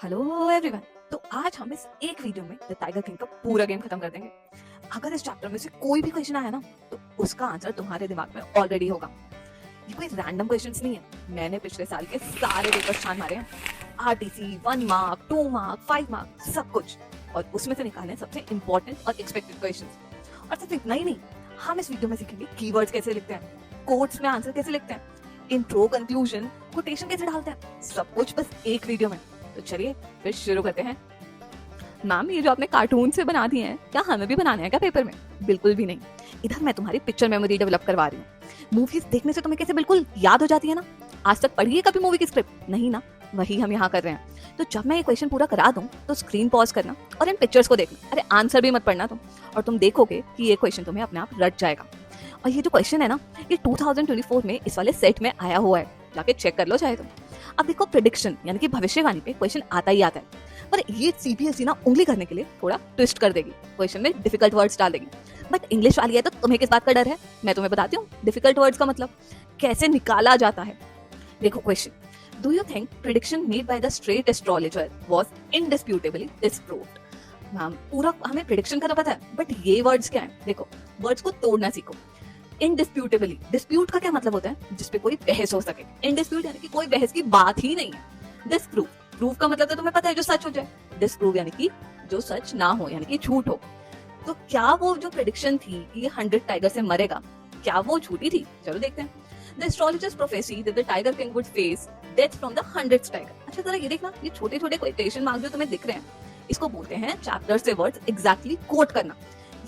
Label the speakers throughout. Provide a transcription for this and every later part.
Speaker 1: Hello everyone. तो आज हम इस एक वीडियो में द टाइगर किंग का पूरा गेम खत्म कर देंगे। अगर इस चैप्टर में से कोई भी क्वेश्चन आया ना तो उसका आंसर तुम्हारे दिमाग में ऑलरेडी होगा। ये कोई रैंडम क्वेश्चंस नहीं है। मैंने पिछले साल के सारे पेपर छान मारे हैं, आरटीसी 1 मार्क 2 मार्क 5 मार्क सब कुछ, और उसमें से निकाले सबसे इंपॉर्टेंट और एक्सपेक्टेड क्वेश्चंस। और सिर्फ इतना ही नहीं, हम इस वीडियो में सीखेंगे कीवर्ड्स कैसे लिखते हैं, कोट्स में आंसर कैसे लिखते हैं, इंट्रो कंक्लूजन कोटेशन कैसे डालते हैं, सब कुछ बस एक वीडियो में। तो चलिए फिर शुरू करते हैं। मैम, ये जो आपने कार्टून से बना दिए हैं, क्या हमें भी बनाने हैं क्या पेपर में? बिल्कुल भी नहीं। इधर मैं तुम्हारी पिक्चर मेमोरी डेवलप करवा रही हूँ। मूवीज देखने से तुम्हें कैसे बिल्कुल याद हो जाती है ना। आज तक पढ़ी है कभी मूवी की स्क्रिप्ट? नहीं ना, वही हम यहाँ कर रहे हैं। तो जब मैं ये क्वेश्चन पूरा करा दूं तो स्क्रीन पॉज करना और इन पिक्चर्स को देखना। अरे आंसर भी मत पढ़ना तुम, और तुम देखोगे कि ये क्वेश्चन तुम्हें अपने आप रट जाएगा। और ये जो क्वेश्चन है ना, ये 2024 में इस वाले सेट में आया हुआ है, जाके चेक कर लो चाहे तुम। अब देखो, प्रेडिक्शन यानी कि भविष्यवाणी पे क्वेश्चन आता ही आता है, पर ये सीबीएसई ना उंगली करने के लिए थोड़ा ट्विस्ट कर देगी, क्वेश्चन में डिफिकल्ट वर्ड्स डाल देगी। बट इंग्लिश वाली है तो तुम्हें किस बात का डर है? मैं तुम्हें बताती हूँ डिफिकल्ट वर्ड्स का मतलब कैसे निकाला जाता है। देखो question, do you think prediction made by the straight astrologer was indisputably disproved? Ma'am, पूरा हमें प्रेडिक्शन का तो पता है, बट ये वर्ड्स क्या है? देखो, वर्ड्स को तोड़ना सीखो। इंडिस्प्यूटेबली, डिस्प्यूट का क्या मतलब होता है? जिसपे कोई बहस हो सके। इंडिस्प्यूट यानी कि कोई बहस की बात ही नहीं है। डिस्प्रूव, प्रूव का मतलब तो तुम्हें पता है, जो सच हो जाए। डिस्प्रूव यानी कि जो सच ना हो, यानी कि झूठ हो। तो क्या वो जो प्रेडिक्शन थी कि ये 100 टाइगर से मरेगा, क्या वो झूठी थी? चलो देखते हैं। The astrologers prophesy that the tiger king would face death from the 100th tiger। अच्छा जरा ये देखना, ये छोटे छोटे क्वेटेशन मार्क जो तुम्हें दिख रहे हैं, इसको बोलते हैं चैप्टर से वर्ड्स एग्जैक्टली कोट करना।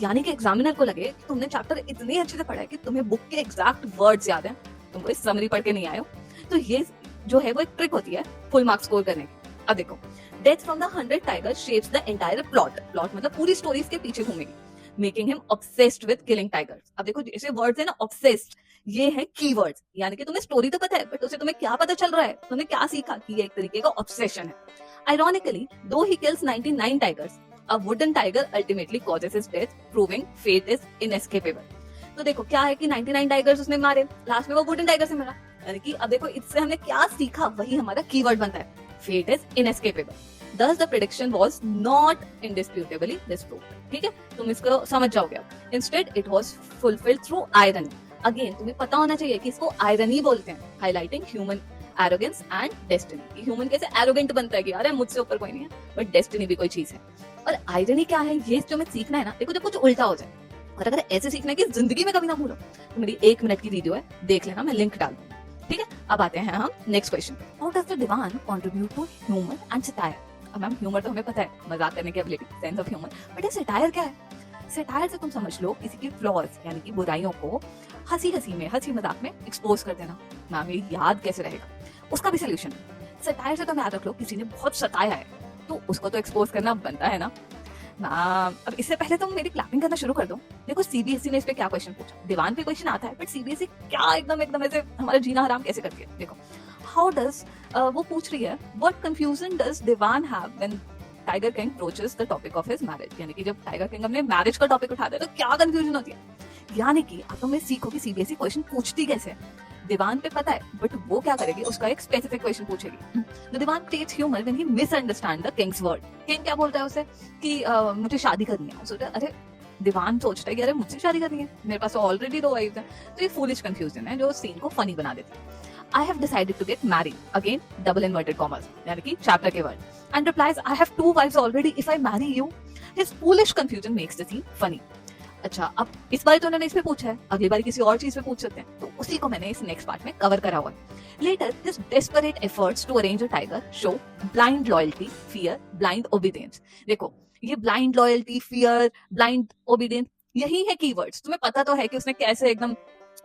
Speaker 1: यानी कि एग्जामिनर को लगे कि तुमने चैप्टर इतने अच्छे से पढ़ा है कि तुम्हें बुक के एग्जैक्ट वर्ड्स याद हैं, तुम कोई समरी पढ़ के नहीं आए हो। तो ये जो है वो एक ट्रिक होती है फुल मार्क्स स्कोर करने की। अब देखो, death from the 100 tiger shapes the entire plot. Plot मतलब पूरी स्टोरी इसके पीछे घूमेगी, making him obsessed with killing tigers. अब देखो, जैसे वर्ड्स है ना, ऑब्सेस्ड, ये है कीवर्ड्स। यानी कि तुम्हें स्टोरी तो पता है, बट उसे तुम्हें क्या पता चल रहा है, तुमने क्या सीखा कि ये एक तरीके का ऑब्सेशन है। आयरॉनिकली, दो he kills 99 tigers, a wooden tiger ultimately causes his death, proving fate is inescapable। तो देखो क्या है कि 99 टाइगर्स उसने मारे, लास्ट में वो वुडन टाइगर से मरा। यानी कि अब देखो, इससे हमने क्या सीखा, वही हमारा कीवर्ड बनता है, fate is inescapable. Thus the prediction was not indisputably disproved। ठीक है, तुम इसको समझ जाओगे अब। Instead it was fulfilled through irony। Again तुम्हें पता होना चाहिए कि इसको आयरनी बोलते हैं, highlighting human arrogance and destiny. Human कैसे एरोगेंट बनता है कि अरे मुझसे ऊपर कोई नहीं है, बट डेस्टिनी भी कोई चीज है। और आयरनी क्या है, ये जो हमें सीखना है ना, देखो जब कुछ उल्टा हो जाए, और अगर ऐसे सीखना है कि जिंदगी में कभी ना भूलो, तो मेरी 1 मिनट की वीडियो है, देख लेना, मैं लिंक डाल दूंगी। ठीक है, अब आते हैं हम नेक्स्ट क्वेश्चन पे। How does the Dewan contribute to humour and satire? अब मैम, ह्यूमर तो हमें पता है, मजाक करने की ability, sense of humour, but ये सटायर क्या है? सटायर से तुम समझ लो किसी की फ्लॉज यानी कि बुराइयों को हंसी हंसी में, हंसी मजाक में एक्सपोज कर देना। मैम, ये याद कैसे रहेगा? उसका भी सोल्यूशन। सटायर से तुम याद रख लो, किसी ने बहुत सताया है तो उसको तो एक्सपोज करना बनता है ना। अब इससे पहले तुम मेरी क्लैपिंग करना शुरू कर दो। देखो सीबीएसई ने इस पे क्या क्वेश्चन पूछा। दीवान पे क्वेश्चन आता है, बट सीबीएसई क्या एकदम एकदम ऐसे हमारा जीना हराम कैसे करती है। देखो, हाउ डज, वो पूछ रही है, what confusion does Dewan have when Tiger King approaches the topic of his marriage. यानी कि जब टाइगर किंग अपने मैरिज का टॉपिक उठाता है तो क्या कंफ्यूजन होती है। यानी कि अब तुम सीखो कि सीबीएसई क्वेश्चन पूछती कैसे है। दीवान पे पता है, बट वो क्या करेगी, उसका एक स्पेसिफिक क्वेश्चन पूछेगी। The Dewan takes humour when he misunderstand the king's word. King क्या बोलता है उसे कि मुझे शादी करनी है। सोचता है, अरे दीवान सोचता है कि अरे मुझसे शादी करनी है, मेरे पास ऑलरेडी 2 वाइफ्स हैं। तो ये फूलिश कंफ्यूजन है जो सीन को फनी बना देती है। I have decided to get married, again double inverted commas, यानी कि चैप्टर के word, and replies I have 2 wives already if I marry you। His foolish confusion makes the scene funny। अच्छा, अब इस बार तो उन्होंने इसमें पूछा है, अगली बार किसी और चीज पे पूछ सकते हैं, तो उसी को मैंने इस नेक्स्ट पार्ट में कवर करा हुआ है। Later, his desperate efforts to arrange a tiger show blind loyalty, fear, blind obedience। देखो, ये blind loyalty, fear, blind obedience, यही है कीवर्ड्स। तुम्हें पता तो है कि उसने कैसे एकदम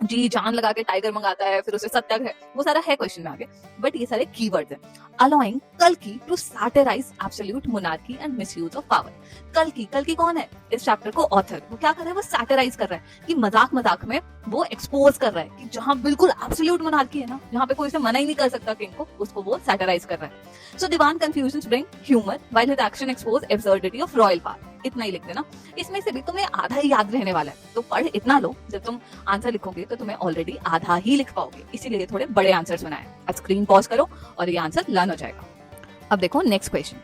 Speaker 1: जी जान लगा के टाइगर मंगाता है, फिर उसे सत्याग्रह, वो सारा है क्वेश्चन में आगे, बट ये सारे कीवर्ड्स हैं। अलाउइंग कल्कि to satirise absolute monarchy and misuse of power. कल्कि कौन है इस चैप्टर को ऑथर? वो क्या कर रहा है, वो सैटिराइज कर रहा है कि मजाक मजाक में वो एक्सपोज कर रहा है कि जहां बिल्कुल एब्सोल्यूट मोनार्की है ना, जहां पे कोई इसे मना ही नहीं कर सकता किंग को, उसको वो सैटिराइज कर रहा है। So Dewan confusions bring humour while his action expose absurdity of royal power. इतना ही लिख देना, इसमें से भी तुम्हें आधा ही याद रहने वाला है, तो पढ़ इतना लो, जब तुम आंसर लिखोगे तो तुम्हें ऑलरेडी आधा ही लिख पाओगे, इसीलिए थोड़े बड़े आंसर्स बनाए। अब स्क्रीन पॉज करो और ये आंसर लर्न हो जाएगा। अब देखो next question.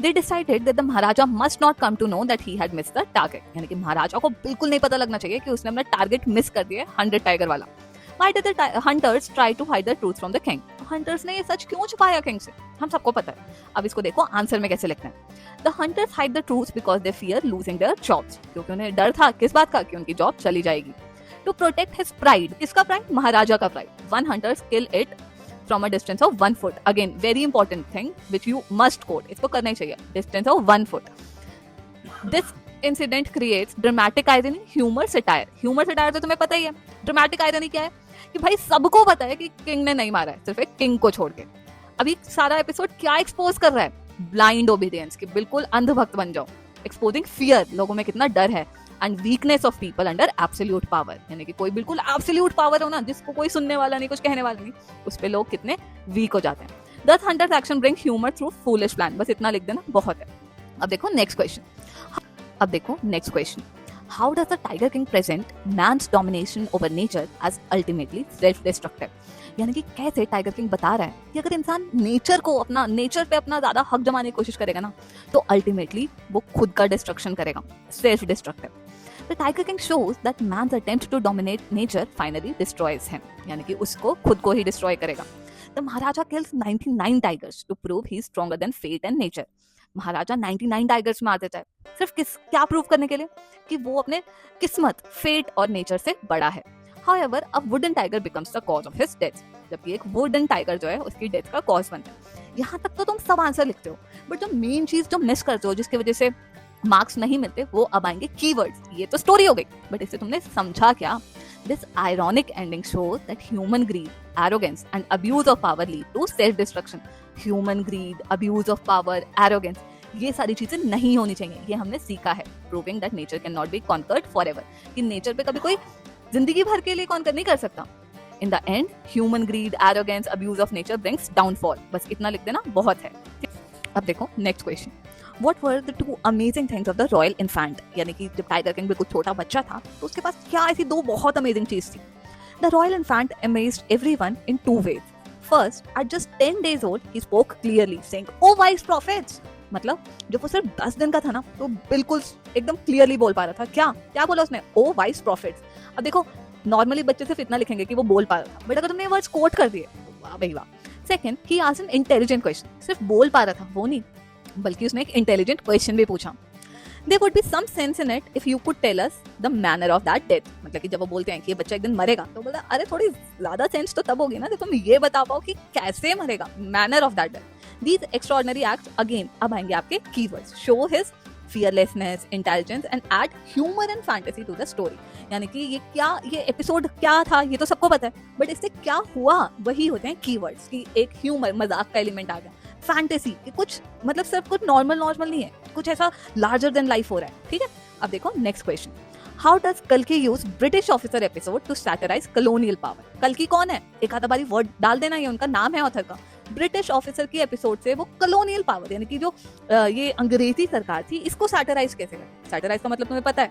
Speaker 1: They decided that the Maharaja must not come to know that he had missed the target. यानी कि महाराजा को बिल्कुल नहीं पता लगना चाहिए कि उसने अपना टारगेट मिस कर दिया है 100 टाइगर वाला। Why did the hunters try to hide the truth from the king? Hunters ने ये सच क्यों छुपाया किंग से? हम सबको पता है। अब इसको देखो आंसर में कैसे लिखते हैं। The hunters hide the truth because they fear losing their jobs. क्योंकि उन्हें डर था किस बात का, कि उनकी जॉब चली जाएगी। To protect his pride, किसका प्राइड? महाराजा का pride. One hunters kill it from a distance of 1 foot. Again, very important thing which you must quote. इसको करना ही चाहिए। Distance of 1 foot. This incident creates dramatic irony, humor, satire. Humor, satire तो तुम्हें पता ही है। Dramatic irony क्या है? कि भाई सबको पता है कि किंग ने नहीं मारा है, सिर्फ एक किंग को छोड़ के। अभी सारा एपिसोड क्या एक्सपोज कर रहा है? ब्लाइंड ओबीडियंस, कि बिल्कुल अंधभक्त बन जाओ। एक्सपोजिंग फियर, लोगों में कितना डर है, and weakness of people under absolute power. यानी कि कोई बिल्कुल एब्सोल्यूट पावर हो ना, जिसको कोई सुनने वाला नहीं, कुछ कहने वाला नहीं, उस पे लोग कितने वीक हो जाते हैं। The hunters action bring humour through foolish plan. बस इतना लिख देना, बहुत है। अब देखो next question. How does the Tiger King present man's domination over nature as ultimately self-destructive? यानी कि कैसे टाइगर किंग बता रहा है कि अगर इंसान नेचर पे अपना ज्यादा हक जमाने की कोशिश करेगा ना, तो अल्टीमेटली वो खुद का डिस्ट्रक्शन करेगा, self destructive. The Tiger King shows that man's attempt to dominate nature finally destroys him. यानी कि उसको खुद को ही डिस्ट्रॉय करेगा। The Maharaja kills 99 tigers to prove he is stronger than fate and nature. Maharaja 99 tigers मार देता है, सिर्फ क्या प्रूव करने के लिए? कि वो अपने किस्मत, फेट और नेचर से बड़ा है। However, a wooden tiger becomes the cause of his death. जबकि एक वुडन टाइगर जो है उसकी डेथ का कॉज बनता है। यहाँ तक तो तुम सब आंसर लिखते हो, बट जो मेन चीज जो मिस करते हो, जिसकी वजह से मार्क्स नहीं मिलते, वो अब आएंगे कीवर्ड्स। ये तो स्टोरी हो गई, बट इसे तुमने समझा क्या? This ironic ending shows that human greed, arrogance, and abuse of power lead to self-destruction. Human greed, abuse of power, arrogance, ये सारी चीजें नहीं होनी चाहिए। ये हमने सीखा है, proving that nature cannot be conquered forever. कि नेचर पे कभी कोई जिंदगी भर के लिए कॉन्कर नहीं कर सकता। In the end, human greed, arrogance, abuse of nature brings downfall. बस इतना लिख देना, बहुत है। अब देखो next question. What were the two amazing things of the royal infant? यानी कि जब टाइगर किंग बिल्कुल छोटा बच्चा था, तो उसके पास क्या ऐसी दो बहुत अमेजिंग चीज थी? The royal infant amazed everyone in two ways. First, at just 10 days old, he spoke clearly, saying, "Oh wise prophets." मतलब जब वो सिर्फ 10 दिन का था ना, तो बिल्कुल एकदम क्लियरली बोल पा रहा था। क्या बोला उसने? "Oh wise prophets." अब देखो नॉर्मली बच्चे सिर्फ इतना लिखेंगे कि वो बोल पा रहा था, बट अगर तुमने वर्ड्स कोट कर दिए, वाह भाई वाह। Second, he asked an intelligent question. सिर्फ बोल पा रहा था वो नहीं, बल्कि उसने एक इंटेलिजेंट क्वेश्चन भी पूछा। There would be some sense in it if you could tell us the manner of that death. मतलब कि जब वो बोलते हैं कि ये बच्चा एक दिन मरेगा, तो बोला अरे थोड़ी ज्यादा सेंस तो तब होगी ना जब तुम ये बता पाओ कि कैसे मरेगा, manner of that death. These extraordinary acts again अब आएंगे आपके keywords. Show his fearlessness, intelligence and add humor and fantasy to the story. यानी कि ये एपिसोड क्या था ये तो सबको पता है, बट इससे क्या हुआ वही होते हैं कीवर्ड्स। कि एक ह्यूमर, मजाक का एलिमेंट आ गया, फैंटेसी कि कुछ मतलब सिर्फ कुछ नॉर्मल नहीं है, कुछ ऐसा लार्जर देन लाइफ हो रहा है। ठीक है, अब देखो नेक्स्ट क्वेश्चन। हाउ डज कल्कि use British officer episode to satirise colonial power? कल्कि कौन है? एक आधा बारी वर्ड डाल देना, ये उनका नाम है ऑथर का। ब्रिटिश ऑफिसर की एपिसोड से वो कॉलोनियल पावर यानी कि जो ये अंग्रेजी सरकार थी, इसको सैटिराइज कैसे करें? सैटिराइज का मतलब तुम्हें पता है,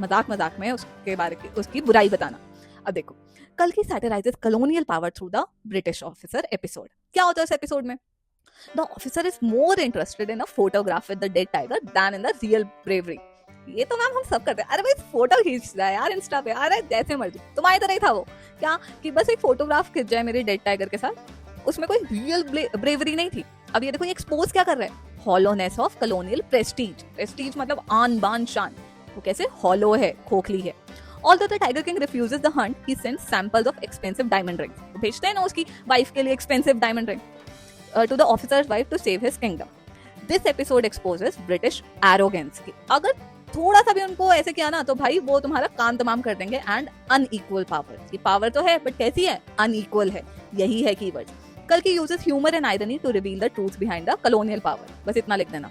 Speaker 1: मजाक में उसके बारे में उसकी बुराई बताना। अब देखो कल्कि satirises colonial power through the British officer episode. क्या होता है उस एपिसोड में? The officer is more interested in a photograph with the dead tiger than in the real bravery. ये तो मैम हम सब करते हैं। अरे भाई फोटो खींच रहा है यार इंस्टा पे, अरे जैसे मर्जी। तुम्हारी तरह ही था वो, क्या कि बस एक फोटोग्राफ खिंच जाए मेरे डेड टाइगर के साथ, उसमें कोई रियल ब्रेवरी नहीं थी। अब ये देखो ये एक्सपोज क्या कर रहा है? Hollowness of colonial Prestige. Prestige मतलब आन बान शान, वो कैसे हॉलो है, खोखली है। Although the Tiger King refuses the hunt, he sends samples of expensive diamond rings. भेजते हैं ना उसकी वाइफ के लिए expensive diamond ring to the officer's wife to save his kingdom. This episode exposes British arrogance. अगर थोड़ा सा भी उनको ऐसे किया ना, तो भाई वो तुम्हारा काम तमाम कर देंगे। एंड अनइक्वल पावर, ये पावर तो है बट कैसी है? अनइक्वल है, यही है कीवर्ड। कल्कि uses humor and irony to reveal the truth behind the colonial power. बस इतना लिख देना।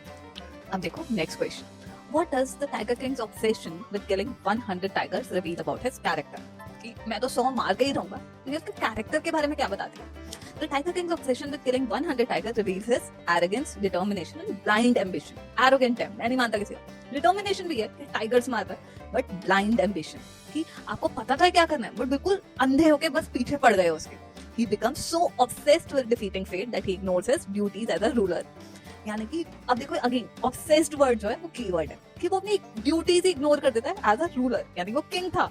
Speaker 1: अब देखो next question. What does the Tiger King's obsession with killing 100 tigers reveal about his character? कि मैं तो 100 मार के ही रहूंगा, लेकिन उसके कैरेक्टर के बारे में क्या बताती है? The Tiger King's obsession with killing 100 tigers reveals his arrogance, determination and blind ambition. Arrogant है, मैं नहीं मानता किसी का। Determination भी है कि टाइगर्स मार रहा है, but blind ambition कि आपको पता था क्या करना है, बट बिल्कुल अंधे होके बस पीछे पड़ गए उसके। He becomes so obsessed with defeating fate that he ignores his duties as a ruler. यानी कि अब देखो अगेन ऑब्सेस्ड वर्ड जो है वो कीवर्ड है कि वो अपनी ड्यूटीज इग्नोर कर देता है एज अ रूलर, यानी वो किंग था।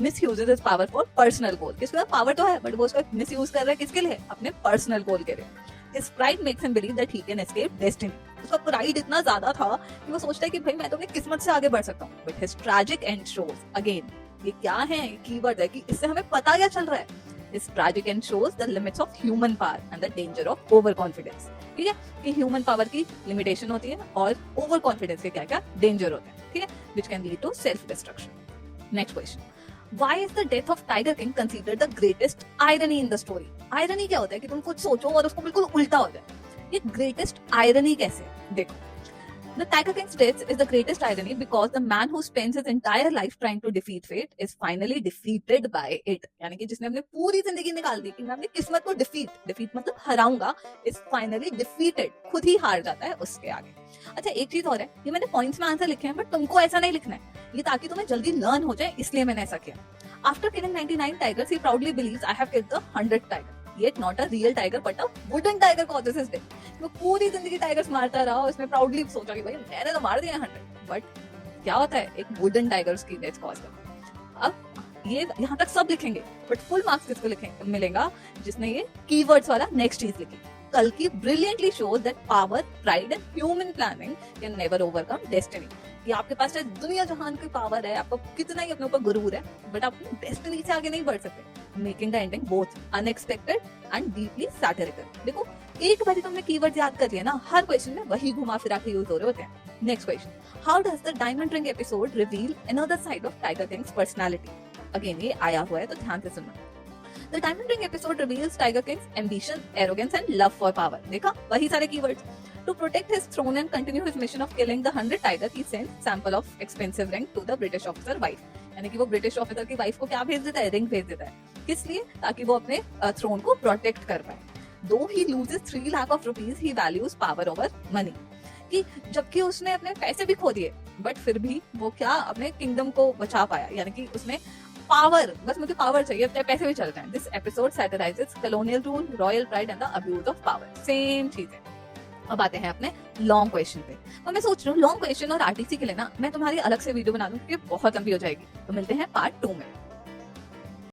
Speaker 1: Misuses his power for personal goal, किसके पास पावर तो है बट वो उसका मिसयूज कर रहा है किसके लिए, अपने पर्सनल गोल के लिए। His pride makes him believe that he can escape destiny. उसका प्राइड इतना ज्यादा था कि वो सोचता है कि भाई मैं तो अपनी किस्मत से आगे बढ़ सकता हूँ। But his tragic end shows again, ये क्या है, कीवर्ड है कि इससे हमें पता क्या चल रहा है। His tragic end shows the limits of human power and the danger of overconfidence. ठीक है, कि ह्यूमन पावर की लिमिटेशन होती है और ओवर कॉन्फिडेंस के क्या क्या डेंजर होते हैं, ठीक है, which can lead to self destruction. Next question. Why is the death of Tiger King considered the greatest irony in the story? Irony क्या होता है कि तुम कुछ सोचो और उसको बिल्कुल उल्टा हो जाए। ये greatest irony कैसे? देखो, the Tiger King's death is the greatest irony because the man who spends his entire life trying to defeat fate is finally defeated by it. यानी कि जिसने अपनी पूरी जिंदगी निकाल दी कि मैं अपनी किस्मत को defeat मतलब हराऊंगा, is finally defeated, खुद ही हार जाता है उसके आगे। अच्छा एक चीज और है, ये मैंने पॉइंट्स में आंसर लिखे हैं बट तुमको ऐसा नहीं लिखना है, ये ताकि तुम्हें जल्दी लर्न हो जाए, इसलिए मैंने ऐसा किया। After killing 99 tigers, he proudly believes I have killed the 100th tiger. Yet not a real tiger, but a wooden tiger causes his death. वो पूरी जिंदगी टाइगर्स मारता रहा, उसने प्राउडली सोचा कि भाई मैंने तो मार दिया 100, बट क्या होता है, एक वुडन टाइगर उसकी डेथ कॉज करता है। अब ये यहाँ तक सब लिखेंगे बट फुल मार्क्स किसको लिखेंगे मिलेगा, जिसने ये कीवर्ड्स वाला नेक्स्ट चीज लिखी। कल की brilliantly shows that power, pride and human planning can never overcome destiny. कि आपके पास चाहे दुनिया जहान की पावर है, आपको कितना ही अपने ऊपर गुरूर है, बट आप डेस्टिनी से आगे नहीं बढ़ सकते। Making the ending both unexpected and deeply satirical. देखो एक बार तुमने कीवर्ड याद कर लिया ना, हर क्वेश्चन में वही घुमा फिरा के यूज हो रहे होते हैं। Next question, how does the diamond ring episode reveal another side of tiger Kings personality? Again ये आया हुआ है तो ध्यान से सुनना। The Diamond Ring episode reveals Tiger King's ambition, arrogance and love for power. देखा वही सारे keywords. To protect his throne and continue his mission of killing the 100 tiger, he sends sample of expensive ring to the British officer wife. यानी कि वो British officer की wife को क्या भेज देता है, रिंग भेज देता है। किस लिए? ताकि वो अपने थ्रोन को प्रोटेक्ट कर पाए। Though he loses 3 lakh of rupees, he values power over money. कि जबकि उसने अपने पैसे भी खो दिए बट फिर भी वो क्या अपने किंगडम को बचा पाया, यानी कि उसने पावर, बस मुझे पावर चाहिए, अपने पैसे भी चलते हैं। This episode satirises colonial rule, royal pride and the abuse of power. Same चीज है। अब आते हैं अपने लॉन्ग क्वेश्चन पे। तो मैं सोच रही हूँ लॉन्ग क्वेश्चन और आरटीसी के लिए ना मैं तुम्हारी अलग से वीडियो बना दूं क्योंकि बहुत लंबी हो जाएगी। तो मिलते हैं पार्ट 2 में।